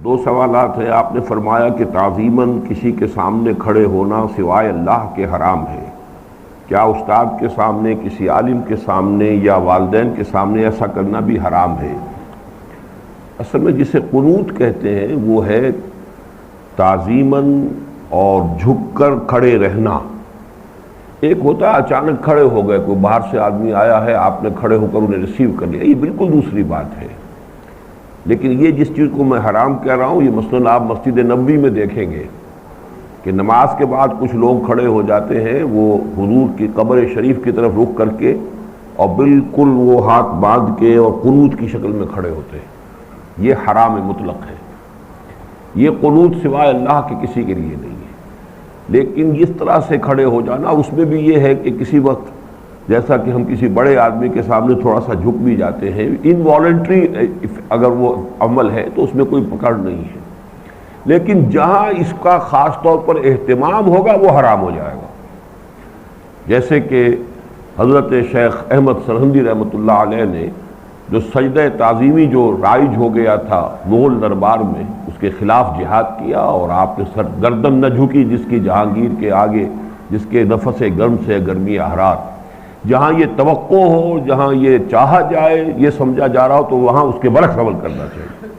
دو سوالات ہیں۔ آپ نے فرمایا کہ تعظیماً کسی کے سامنے کھڑے ہونا سوائے اللہ کے حرام ہے، کیا استاد کے سامنے، کسی عالم کے سامنے یا والدین کے سامنے ایسا کرنا بھی حرام ہے؟ اصل میں جسے قنوت کہتے ہیں وہ ہے تعظیماً اور جھک کر کھڑے رہنا۔ ایک ہوتا ہے اچانک کھڑے ہو گئے، کوئی باہر سے آدمی آیا ہے، آپ نے کھڑے ہو کر انہیں ریسیو کر لیا، یہ بالکل دوسری بات ہے۔ لیکن یہ جس چیز کو میں حرام کہہ رہا ہوں، یہ مثلاً آپ مسجد نبوی میں دیکھیں گے کہ نماز کے بعد کچھ لوگ کھڑے ہو جاتے ہیں، وہ حضور کی قبر شریف کی طرف رخ کر کے اور بالکل وہ ہاتھ باندھ کے اور قنوت کی شکل میں کھڑے ہوتے ہیں۔ یہ حرام مطلق ہے، یہ قنوت سوائے اللہ کے کسی کے لیے نہیں ہے۔ لیکن اس طرح سے کھڑے ہو جانا، اس میں بھی یہ ہے کہ کسی وقت جیسا کہ ہم کسی بڑے آدمی کے سامنے تھوڑا سا جھک بھی جاتے ہیں، انوالنٹری اگر وہ عمل ہے تو اس میں کوئی پکڑ نہیں ہے۔ لیکن جہاں اس کا خاص طور پر اہتمام ہوگا وہ حرام ہو جائے گا، جیسے کہ حضرت شیخ احمد سرہندی رحمۃ اللہ علیہ نے جو سجدہ تعظیمی جو رائج ہو گیا تھا مغل دربار میں، اس کے خلاف جہاد کیا، اور آپ نے سر گردن نہ جھکی جس کی جہانگیر کے آگے، جس کے نفس گرم سے گرمی احرار۔ جہاں یہ توقع ہو، جہاں یہ چاہا جائے، یہ سمجھا جا رہا ہو، تو وہاں اس کے برعکس عمل کرنا چاہیے۔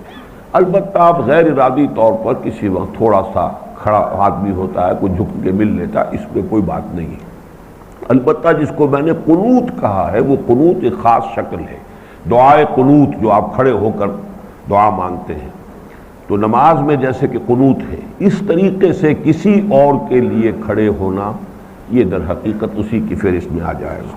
البتہ آپ غیر ارادی طور پر کسی وقت تھوڑا سا کھڑا آدمی ہوتا ہے، کوئی جھک کے مل لیتا ہے، اس میں کوئی بات نہیں ہے۔ البتہ جس کو میں نے قنوت کہا ہے، وہ قنوت ایک خاص شکل ہے، دعائے قنوت، جو آپ کھڑے ہو کر دعا مانگتے ہیں۔ تو نماز میں جیسے کہ قنوت ہے، اس طریقے سے کسی اور کے لیے کھڑے ہونا، یہ در حقیقت اسی کی فہرست میں آ جائے گا۔